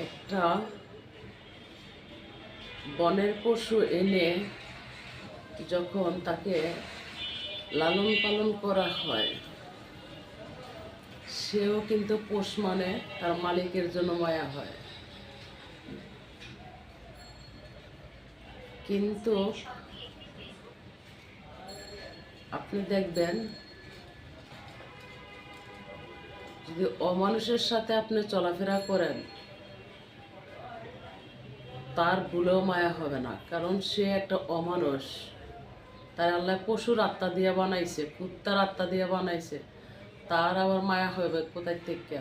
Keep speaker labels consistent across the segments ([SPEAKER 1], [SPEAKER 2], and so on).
[SPEAKER 1] একটা বনের পশু এনে যখন তাকে লালন পালন করা হয়, সেও কিন্তু পোষ মানে তার মালিকের জন্য মায়া হয়। কিন্তু আপনি দেখবেন, যদি অমানুষের সাথে আপনি চলাফেরা করেন, তার ভুলেও মায়া হবে না, কারণ সে একটা অমানুষ। তাই আল্লাহ পশুর আত্মা দিয়ে বানাইছে, কুত্তার আত্মা দিয়ে বানাইছে, তার আবার মায়া হবে কোথায় থেকে?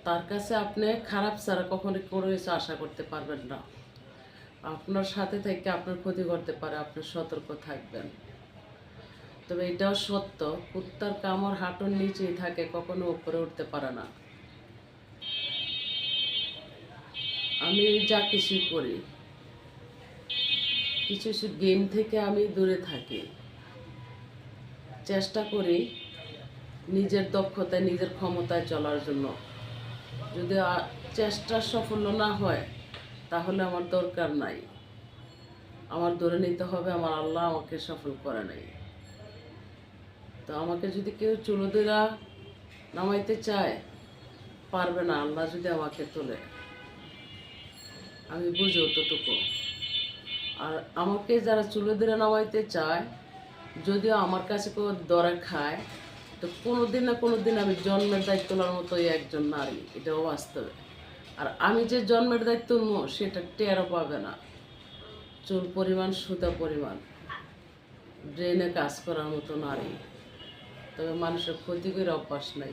[SPEAKER 1] তার কাছে আপনি খারাপ ছাড়া কখনো কোনো কিছু আশা করতে পারবেন না। আপনার সাথে থেকে আপনার ক্ষতি করতে পারে, আপনি সতর্ক থাকবেন। তবে এটাও সত্য, কুত্তার কামড় হাঁটুর নিচেই থাকে, কখনো উপরে উঠতে পারে না। আমি যা কিছু করি, কিছু কিছু গেম থেকে আমি দূরে থাকি, চেষ্টা করি নিজের দক্ষতায় নিজের ক্ষমতায় চলার জন্য। যদি চেষ্টা সাফল্য না হয়, তাহলে আমার দরকার নাই। আমার ধরে নিতে হবে আমার আল্লাহ আমাকে সফল করে নাই। তো আমাকে যদি কেউ চুলোদুরা নামাইতে চায়, পারবে না। আল্লাহ যদি আমাকে তোলে, আমি বুঝি অতটুকু। আর আমাকে যারা চুলোদুরা নামাইতে চায়, যদিও আমার কাছে কেউ দরে খায়, তো কোনোদিন না কোনোদিন আমি জন্মের দায়িত্ব নেওয়ার মতোই একজন নারী, এটাও বাস্তবে। আর আমি যে জন্মের দায়িত্ব নেব, সেটা টেরও পাবে না। চুল পরিমাণ, সুতা পরিমাণ, ব্রেনে কাজ করার মতো নারী। তবে মানুষের ক্ষতি করে অভ্যাস নাই।